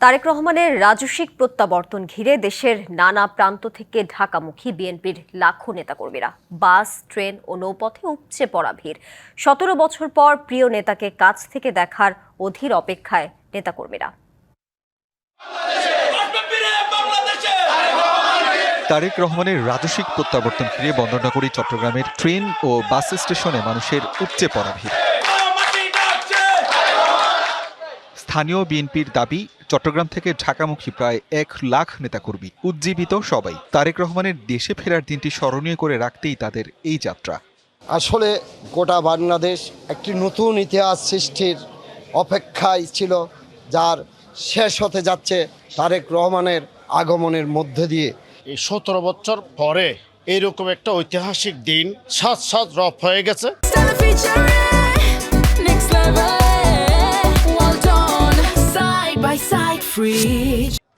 তারেক রহমানের রাজস্বিক প্রত্যাবর্তন ঘিরে দেশের নানা প্রান্ত থেকে ঢাকামুখী বিএনপির লাখো নেতাকর্মীরা বাস, ট্রেন ও নৌপথে উপচে পড়া ভিড়। ১৭ বছর পর প্রিয় নেতাকে কাছ থেকে দেখার অধীর অপেক্ষায় নেতাকর্মীরা। তারেক রহমানের রাজস্বিক প্রত্যাবর্তন ঘিরে বন্দরনগরী চট্টগ্রামের ট্রেন ও বাস স্টেশনে মানুষের উপচে পড়া ভিড়। স্থানীয় বিএনপির দাবি, চট্টগ্রাম থেকে ঢাকামুখী প্রায় ১ লাখ নেতাকর্মী উজ্জীবিত সবাই তারেক রহমানের দেশে ফেরার দিনটি স্মরণীয় করে রাখতেই তাদের এই যাত্রা। আসলে গোটা বাংলাদেশ একটি নতুন ইতিহাস সৃষ্টির অপেক্ষায় ছিল, যার শেষ হতে যাচ্ছে তারেক রহমানের আগমনের মধ্যে দিয়ে। এই ১৭ বছর পরে এইরকম একটা ঐতিহাসিক দিন সাত রফ হয়ে গেছে।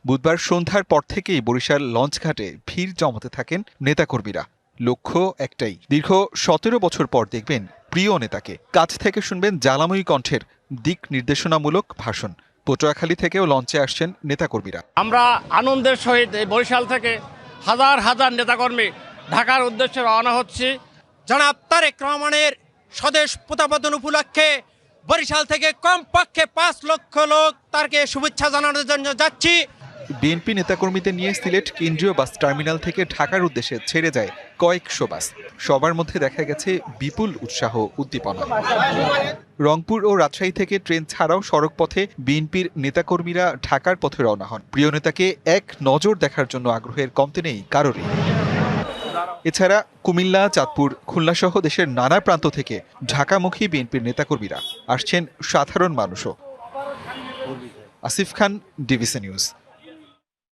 বুধবার সন্ধ্যার পর থেকেই বরিশাল লঞ্চঘাটে ভিড় জমাতে থাকেন নেতাকর্মীরা। লক্ষ্য একটাই, দীর্ঘ ১৭ বছর পর দেখবেন প্রিয় নেতাকে, কাছ থেকে শুনবেন জ্বালাময়ী কণ্ঠের দিক নির্দেশনামূলক ভাষণ। পটুয়াখালী থেকেও লঞ্চে আসছেন নেতাকর্মীরা। আমরা আনন্দের সহিত এই বরিশাল থেকে হাজার হাজার নেতাকর্মী ঢাকার উদ্দেশ্যে রওনা হচ্ছি। জনাব তারেক রহমানের স্বদেশ প্রত্যাবর্তন উপলক্ষে বরিশাল থেকে কমপক্ষে ৫ লক্ষ লোক তাকে শুভেচ্ছা জানানোর জন্য যাচ্ছি। বিএনপি নেতাকর্মীদের নিয়ে সিলেট কেন্দ্রীয় বাস টার্মিনাল থেকে ঢাকার উদ্দেশ্যে ছেড়ে যায় কয়েকশো বাস। সবার মধ্যে দেখা গেছে বিপুল উৎসাহ, উদ্দীপনা। রংপুর ও রাজশাহী থেকে ট্রেন ছাড়াও সড়কপথে বিএনপির নেতাকর্মীরা ঢাকার পথে রওনা হন। প্রিয় নেতাকে এক নজর দেখার জন্য আগ্রহের কমতি নেই কারোরই। এছাড়া কুমিল্লা, চাঁদপুর, খুলনা সহ দেশের নানা প্রান্ত থেকে ঢাকামুখী বিএনপির নেতাকর্মীরা আসছেন সাধারণ মানুষও। আসিফ খান, ডিবিসি নিউজ।